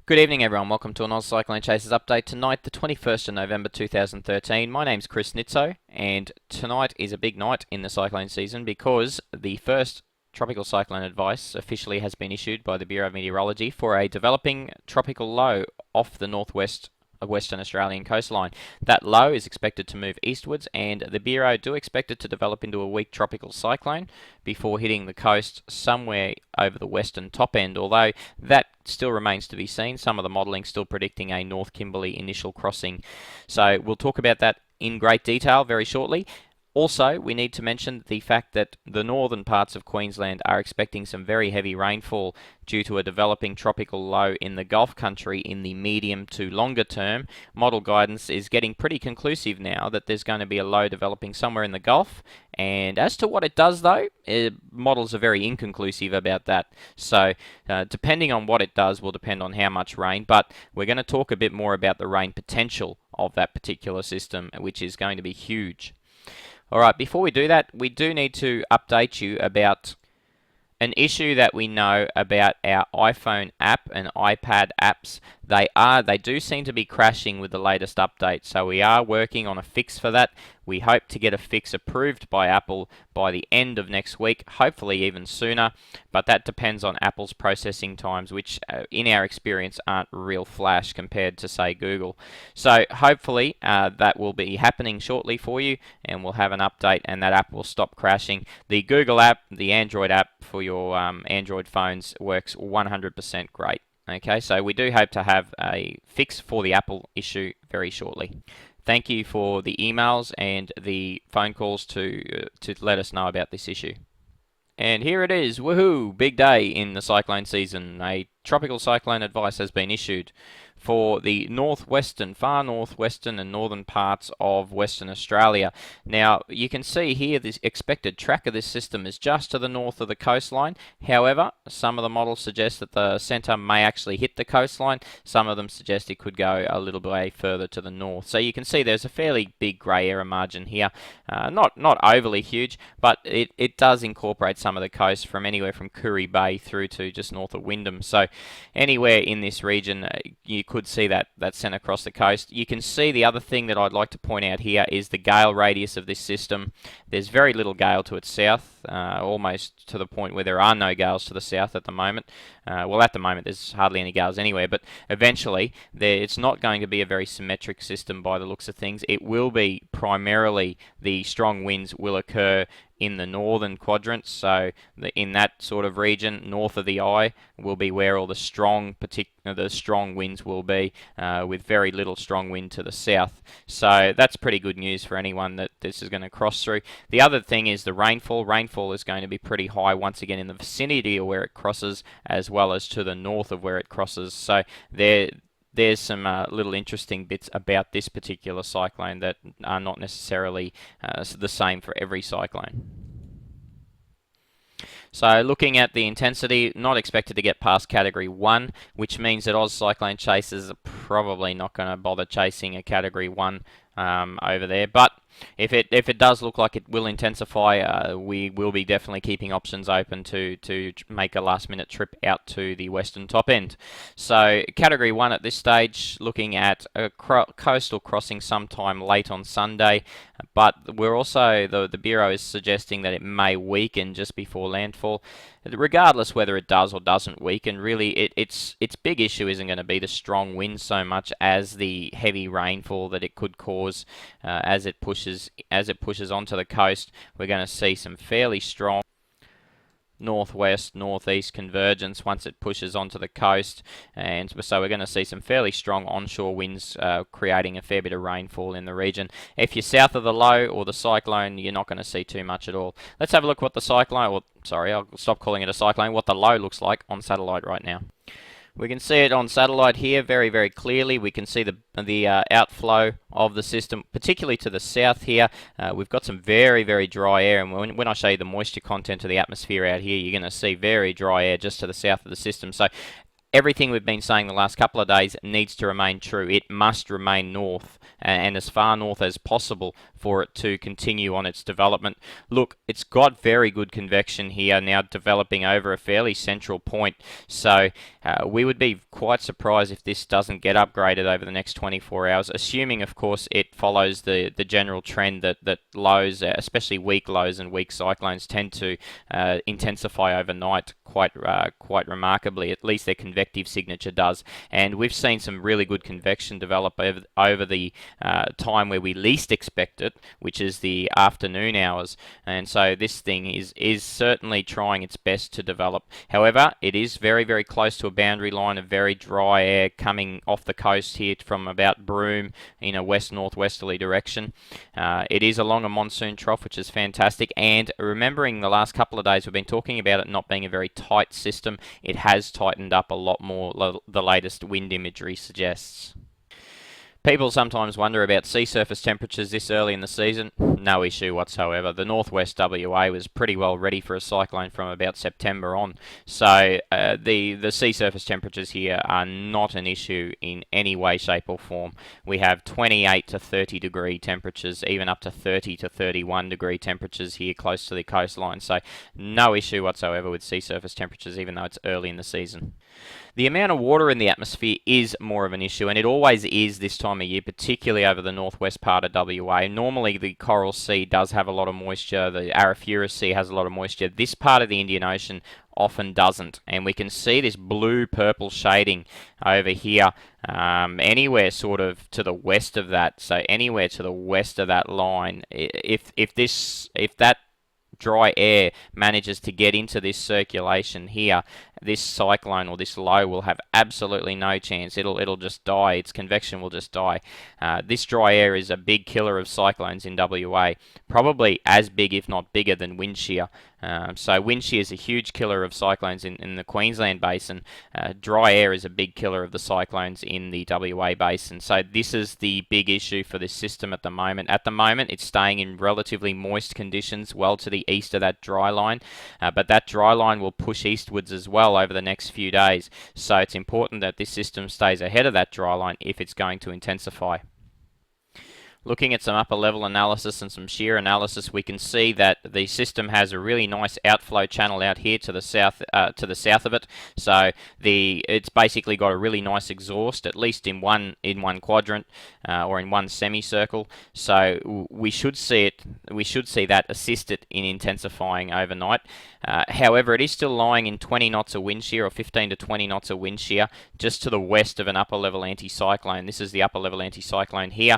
Good evening everyone, welcome to an Oz Cyclone Chasers update. Tonight, the 21st of November 2013. My name's Chris Nitzo, and tonight is a big night in the cyclone season because the first tropical cyclone advice officially has been issued by the Bureau of Meteorology for a developing tropical low off the northwest of Western Australian coastline. That low is expected to move eastwards, and the Bureau do expect it to develop into a weak tropical cyclone before hitting the coast somewhere over the western top end, although that still remains to be seen. Some of the modelling still predicting a North Kimberley initial crossing. So we'll talk about that in great detail very shortly. Also, we need to mention the fact that the northern parts of Queensland are expecting some very heavy rainfall due to a developing tropical low in the Gulf country in the medium to longer term. Model guidance is getting pretty conclusive now that there's going to be a low developing somewhere in the Gulf, and as to what it does though, models are very inconclusive about that. So depending on what it does will depend on how much rain, but we're going to talk a bit more about the rain potential of that particular system, which is going to be huge. Alright, before we do that, we do need to update you about an issue that we know about our iPhone app and iPad apps. They do seem to be crashing with the latest update, so we are working on a fix for that. We hope to get a fix approved by Apple by the end of next week, hopefully even sooner, but that depends on Apple's processing times, which in our experience aren't real flash compared to, say, Google. So hopefully that will be happening shortly for you, and we'll have an update and that app will stop crashing. The Google app, the Android app for your Android phones, works 100% great. Okay, so we do hope to have a fix for the Apple issue very shortly. Thank you for the emails and the phone calls to let us know about this issue. And here it is, woohoo! Big day in the cyclone season. A tropical cyclone advice has been issued for the northwestern, far northwestern and northern parts of Western Australia. Now, you can see here the expected track of this system is just to the north of the coastline. However, some of the models suggest that the centre may actually hit the coastline. Some of them suggest it could go a little way further to the north. So you can see there's a fairly big grey area margin here. Not overly huge, but it does incorporate some of the coast from anywhere from Koory Bay through to just north of Wyndham. So anywhere in this region, you could see that sent across the coast. You can see the other thing that I'd like to point out here is the gale radius of this system. There's very little gale to its south, almost to the point where there are no gales to the south at the moment. Well, at the moment there's hardly any gales anywhere, but eventually it's not going to be a very symmetric system by the looks of things. It will be primarily the strong winds will occur in the northern quadrants, so in that sort of region north of the eye will be where all the strong winds will be, with very little strong wind to the south. So that's pretty good news for anyone that this is going to cross through. The other thing is the rainfall. Rainfall is going to be pretty high once again in the vicinity of where it crosses, as well as to the north of where it crosses. So there's some little interesting bits about this particular cyclone that are not necessarily the same for every cyclone. So looking at the intensity, not expected to get past Category 1, which means that Oz Cyclone Chasers are probably not going to bother chasing a Category 1 over there. But if it does look like it will intensify, we will be definitely keeping options open to make a last minute trip out to the western top end. So Category 1 at this stage, looking at a coastal crossing sometime late on Sunday, but we're also, the Bureau is suggesting that it may weaken just before landfall. Regardless whether it does or doesn't weaken, really its big issue isn't going to be the strong winds so much as the heavy rainfall that it could cause as it pushes onto the coast. We're going to see some fairly strong northwest northeast convergence once it pushes onto the coast, and so we're going to see some fairly strong onshore winds creating a fair bit of rainfall in the region. If you're south of the low or the cyclone, you're not going to see too much at all. Let's have a look what the cyclone, or sorry, I'll stop calling it a cyclone, what the low looks like on satellite right now. We can see it on satellite here very, very clearly. We can see the outflow of the system, particularly to the south here. We've got some very, very dry air, and when I show you the moisture content of the atmosphere out here, you're going to see very dry air just to the south of the system. So everything we've been saying the last couple of days needs to remain true. It must remain north and as far north as possible for it to continue on its development. Look, it's got very good convection here now, developing over a fairly central point, so we would be quite surprised if this doesn't get upgraded over the next 24 hours, assuming of course it follows the general trend that lows, especially weak lows and weak cyclones, tend to intensify overnight quite remarkably. At least their convective signature does, and we've seen some really good convection develop over the time where we least expect it, which is the afternoon hours, and so this thing is certainly trying its best to develop. However, it is very close to a boundary line of very dry air coming off the coast here from about Broome in a west-northwesterly direction. It is along a monsoon trough, which is fantastic, and remembering the last couple of days we've been talking about it not being a very tight system, it has tightened up a lot more, the latest wind imagery suggests. People sometimes wonder about sea surface temperatures this early in the season. No issue whatsoever. The northwest WA was pretty well ready for a cyclone from about September on. So the sea surface temperatures here are not an issue in any way, shape or form. We have 28 to 30 degree temperatures, even up to 30 to 31 degree temperatures here close to the coastline. So no issue whatsoever with sea surface temperatures, even though it's early in the season. The amount of water in the atmosphere is more of an issue, and it always is this time of year, particularly over the northwest part of WA. Normally the Coral Sea does have a lot of moisture, the Arafura Sea has a lot of moisture. This part of the Indian Ocean often doesn't, and we can see this blue-purple shading over here, anywhere sort of to the west of that. So anywhere to the west of that line, if that dry air manages to get into this circulation here, this cyclone or this low will have absolutely no chance. It'll just die. Its convection will just die. This dry air is a big killer of cyclones in WA, probably as big if not bigger than wind shear. So wind shear is a huge killer of cyclones in the Queensland basin. Dry air is a big killer of the cyclones in the WA basin. So this is the big issue for this system at the moment. At the moment, it's staying in relatively moist conditions well to the east of that dry line, but that dry line will push eastwards as well over the next few days. So it's important that this system stays ahead of that dry line if it's going to intensify. Looking at some upper level analysis and some shear analysis, we can see that the system has a really nice outflow channel out here to the south of it. So it's basically got a really nice exhaust, at least in one quadrant or in one semicircle. So we should see that assist it in intensifying overnight. However, it is still lying in 20 knots of wind shear, or 15 to 20 knots of wind shear, just to the west of an upper level anticyclone. This is the upper level anticyclone here.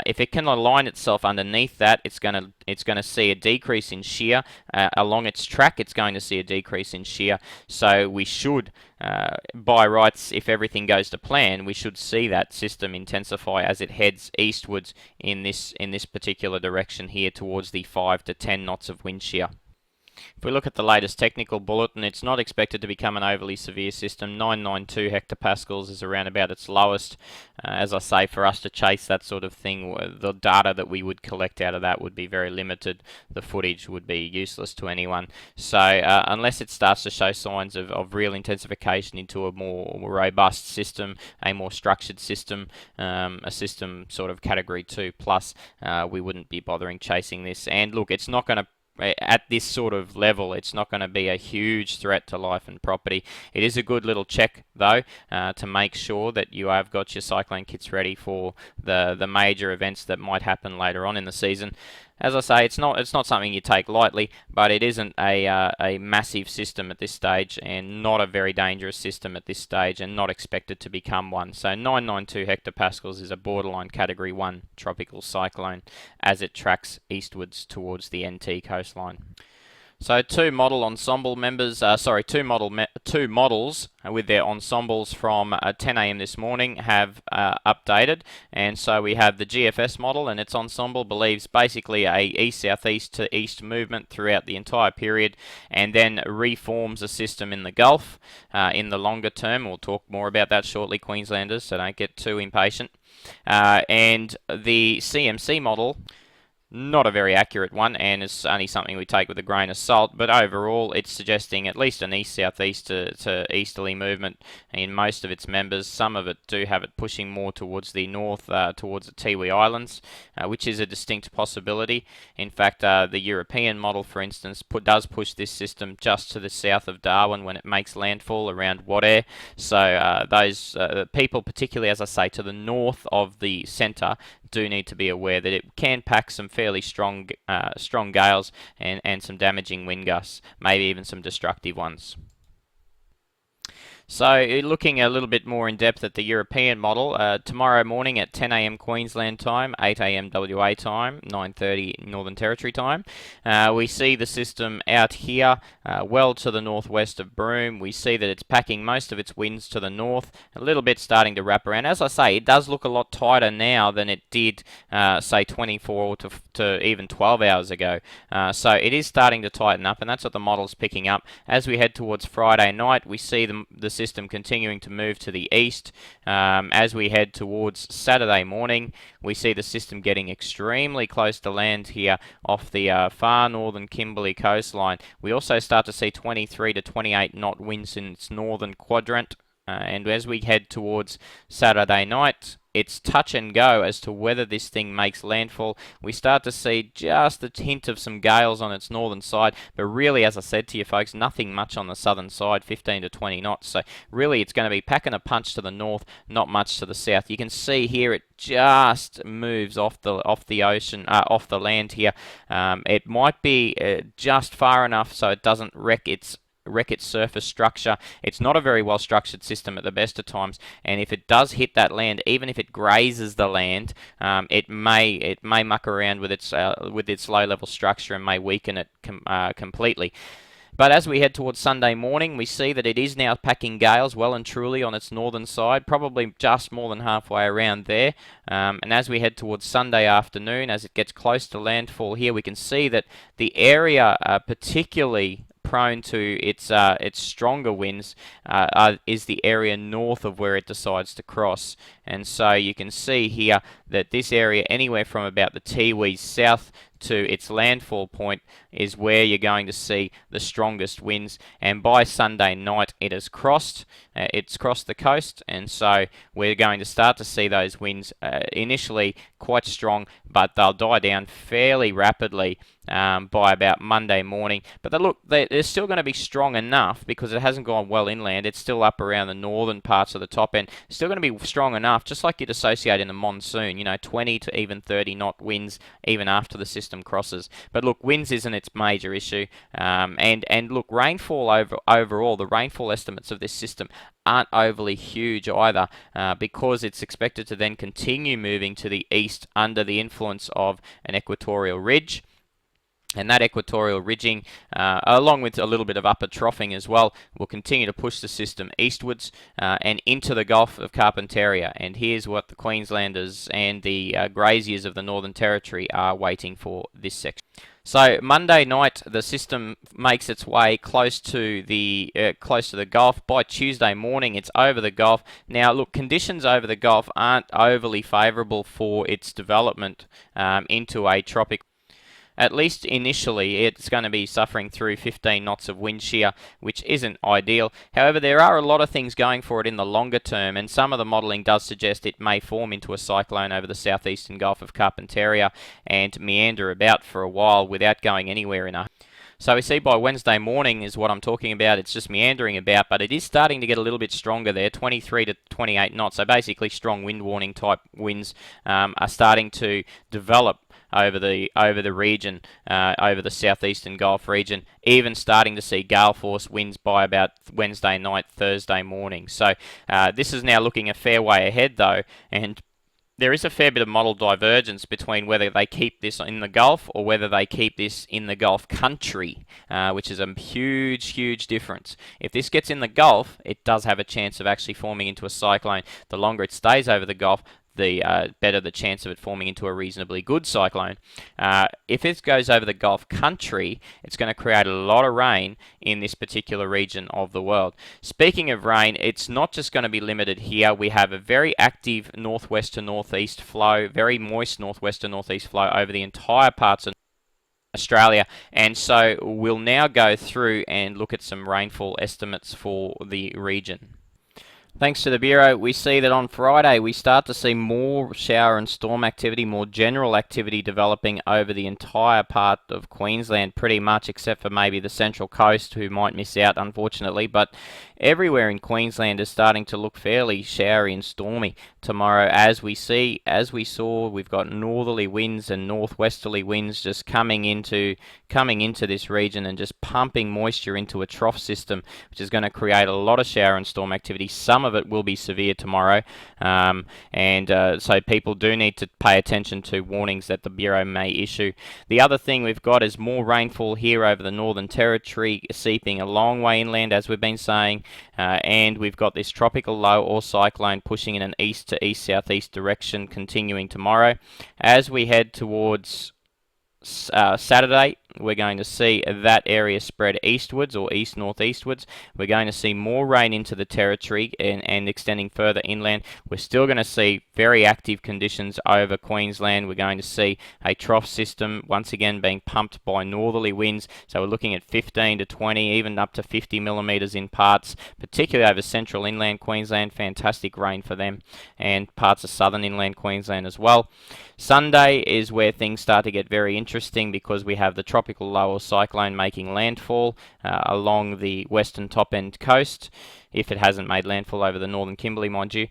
If it can align itself underneath that, it's going to see a decrease in shear along its track. It's going to see a decrease in shear. So we should, by rights, if everything goes to plan, we should see that system intensify as it heads eastwards in this particular direction here towards the 5 to 10 knots of wind shear. If we look at the latest technical bulletin, it's not expected to become an overly severe system. 992 hectopascals is around about its lowest. As I say, for us to chase that sort of thing, the data that we would collect out of that would be very limited. The footage would be useless to anyone. So unless it starts to show signs of real intensification into a more robust system, a more structured system, a system sort of category 2 plus, we wouldn't be bothering chasing this. And look, it's not going to, at this sort of level, it's not going to be a huge threat to life and property. It is a good little check, though, to make sure that you have got your cyclone kits ready for the major events that might happen later on in the season. As I say, it's not something you take lightly, but it isn't a massive system at this stage, and not a very dangerous system at this stage, and not expected to become one. So 992 hectopascals is a borderline Category 1 tropical cyclone as it tracks eastwards towards the NT coastline. So two models with their ensembles from 10 a.m. this morning have updated, and so we have the GFS model, and its ensemble believes basically a east-southeast to east movement throughout the entire period, and then reforms a system in the Gulf in the longer term. We'll talk more about that shortly, Queenslanders, so don't get too impatient. And the CMC model not a very accurate one, and it's only something we take with a grain of salt, but overall it's suggesting at least an east-southeast to easterly movement in most of its members. Some of it do have it pushing more towards the north, towards the Tiwi Islands, which is a distinct possibility. In fact, the European model, for instance, does push this system just to the south of Darwin when it makes landfall around Wadair. So those people, particularly as I say, to the north of the centre, do need to be aware that it can pack some fairly strong gales and some damaging wind gusts, maybe even some destructive ones. So looking a little bit more in depth at the European model, tomorrow morning at 10 a.m. Queensland time, 8 a.m. WA time, 9:30 Northern Territory time, we see the system out here, well to the northwest of Broome. We see that it's packing most of its winds to the north, a little bit starting to wrap around. As I say, it does look a lot tighter now than it did, say, 24 to even 12 hours ago. So it is starting to tighten up, and that's what the model's picking up. As we head towards Friday night, we see the system continuing to move to the east. As we head towards Saturday morning, we see the system getting extremely close to land here off the far northern Kimberley coastline. We also start to see 23 to 28 knot winds in its northern quadrant. And as we head towards Saturday night, it's touch and go as to whether this thing makes landfall. We start to see just a hint of some gales on its northern side, but really, as I said to you folks, nothing much on the southern side, 15 to 20 knots. So really, it's going to be packing a punch to the north, not much to the south. You can see here it just moves off the ocean, off the land here. It might be just far enough so it doesn't wreck its surface structure. It's not a very well structured system at the best of times, and if it does hit that land, even if it grazes the land, it may muck around with its low level structure and may weaken it completely. But as we head towards Sunday morning, we see that it is now packing gales well and truly on its northern side, probably just more than halfway around there. And as we head towards Sunday afternoon, as it gets close to landfall here, we can see that the area particularly prone to its stronger winds is the area north of where it decides to cross. And so you can see here that this area, anywhere from about the Tiwi south to its landfall point, is where you're going to see the strongest winds. And by Sunday night, it has crossed. It's crossed the coast, and so we're going to start to see those winds initially quite strong, but they'll die down fairly rapidly by about Monday morning. But look, they're still going to be strong enough because it hasn't gone well inland. It's still up around the northern parts of the top end. It's still going to be strong enough, just like you'd associate in the monsoon, 20 to even 30 knot winds even after the system crosses. But look, winds isn't its major issue. And look, rainfall overall, the rainfall estimates of this system aren't overly huge either, because it's expected to then continue moving to the east under the influence of an equatorial ridge. And that equatorial ridging, along with a little bit of upper troughing as well, will continue to push the system eastwards and into the Gulf of Carpentaria. And here's what the Queenslanders and the graziers of the Northern Territory are waiting for this section. So Monday night, the system makes its way close to the Gulf. By Tuesday morning, it's over the Gulf. Now, look, conditions over the Gulf aren't overly favourable for its development into a tropical. At least initially, it's going to be suffering through 15 knots of wind shear, which isn't ideal. However, there are a lot of things going for it in the longer term, and some of the modelling does suggest it may form into a cyclone over the southeastern Gulf of Carpentaria and meander about for a while without going anywhere in a... So we see by Wednesday morning is what I'm talking about. It's just meandering about, but it is starting to get a little bit stronger there, 23 to 28 knots. So basically strong wind warning type winds are starting to develop over the region, over the southeastern Gulf region, even starting to see gale force winds by about Wednesday night, Thursday morning. So this is now looking a fair way ahead though, and there is a fair bit of model divergence between whether they keep this in the Gulf or whether they keep this in the Gulf country, which is a huge, huge difference. If this gets in the Gulf, it does have a chance of actually forming into a cyclone. The longer it stays over the Gulf, the better the chance of it forming into a reasonably good cyclone. If it goes over the Gulf country, it's going to create a lot of rain in this particular region of the world. Speaking of rain, it's not just going to be limited here. We have a very active northwest to northeast flow, very moist northwest to northeast flow over the entire parts of Australia, and so we'll now go through and look at some rainfall estimates for the region. Thanks to the Bureau, we see that on Friday we start to see more shower and storm activity, more general activity developing over the entire part of Queensland, pretty much, except for maybe the Central Coast, who might miss out, unfortunately. But everywhere in Queensland is starting to look fairly showery and stormy tomorrow. As we saw, we've got northerly winds and northwesterly winds just coming into this region and just pumping moisture into a trough system, which is going to create a lot of shower and storm activity. Some of it will be severe tomorrow, so people do need to pay attention to warnings that the Bureau may issue. The other thing we've got is more rainfall here over the Northern Territory, seeping a long way inland, as we've been saying, and we've got this tropical low or cyclone pushing in an east to east-southeast direction continuing tomorrow. As we head towards Saturday, we're going to see that area spread eastwards or east-northeastwards. We're going to see more rain into the territory and extending further inland. We're still going to see very active conditions over Queensland. We're going to see a trough system once again being pumped by northerly winds. So we're looking at 15 to 20, even up to 50 millimetres in parts, particularly over central inland Queensland. Fantastic rain for them, and parts of southern inland Queensland as well. Sunday is where things start to get very interesting because we have the tropical low or cyclone making landfall along the western top end coast, if it hasn't made landfall over the northern Kimberley, mind you.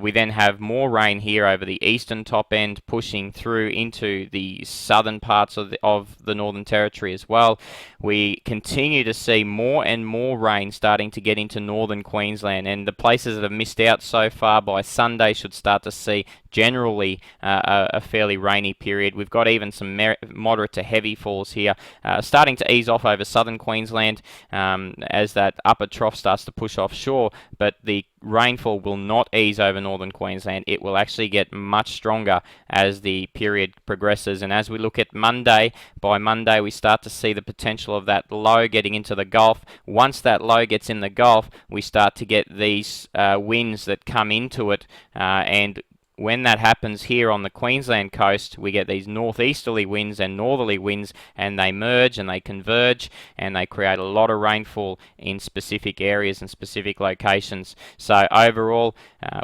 We then have more rain here over the eastern top end, pushing through into the southern parts of the Northern Territory as well. We continue to see more and more rain starting to get into northern Queensland, and the places that have missed out so far by Sunday should start to see generally a fairly rainy period. We've got even some moderate to heavy falls here, starting to ease off over southern Queensland as that upper trough starts to push offshore, but the rainfall will not ease over northern Queensland. It will actually get much stronger as the period progresses, and as we look at Monday, by Monday we start to see the potential of that low getting into the Gulf. Once that low gets in the Gulf, we start to get these winds that come into it, and when that happens here on the Queensland coast, we get these northeasterly winds and northerly winds, and they merge and they converge and they create a lot of rainfall in specific areas and specific locations. So overall,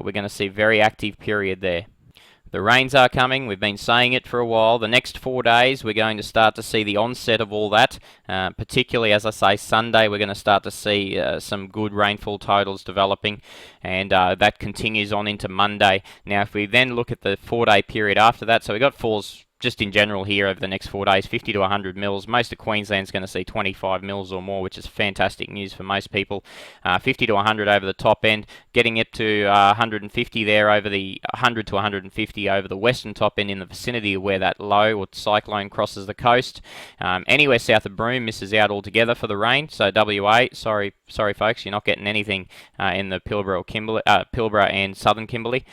we're going to see a very active period there. The rains are coming. We've been saying it for a while. The next 4 days, we're going to start to see the onset of all that. Particularly, as I say, Sunday, we're going to start to see some good rainfall totals developing, and that continues on into Monday. Now, if we then look at the 4-day period after that, so we've got falls just in general here over the next 4 days, 50 to 100 mils. Most of Queensland's going to see 25 mils or more, which is fantastic news for most people. 50 to 100 over the top end, getting it to 150 there over the 100 to 150 over the western top end in the vicinity of where that low or cyclone crosses the coast. Anywhere south of Broome misses out altogether for the rain. So WA, sorry folks, you're not getting anything in the Pilbara and southern Kimberley.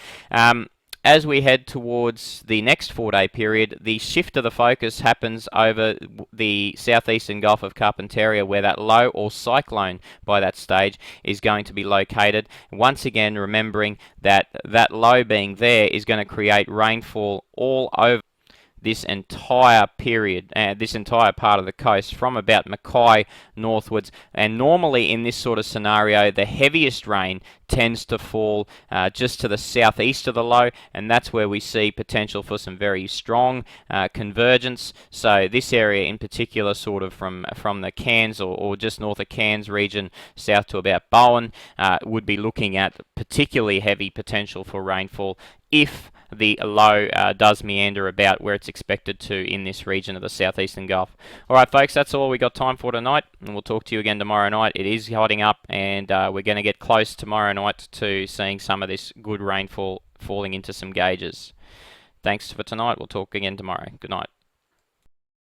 As we head towards the next 4-day period, the shift of the focus happens over the southeastern Gulf of Carpentaria, where that low or cyclone by that stage is going to be located. Once again, remembering that that low being there is going to create rainfall all over this entire period, this entire part of the coast from about Mackay northwards. And normally in this sort of scenario, the heaviest rain tends to fall just to the southeast of the low, and that's where we see potential for some very strong convergence. So this area in particular, sort of from the Cairns or just north of Cairns region south to about Bowen, would be looking at particularly heavy potential for rainfall if the low does meander about where it's expected to in this region of the southeastern Gulf. Alright folks, that's all we got time for tonight, and we'll talk to you again tomorrow night. It is hotting up, and we're going to get close tomorrow night to seeing some of this good rainfall falling into some gauges. Thanks for tonight. We'll talk again tomorrow. Good night.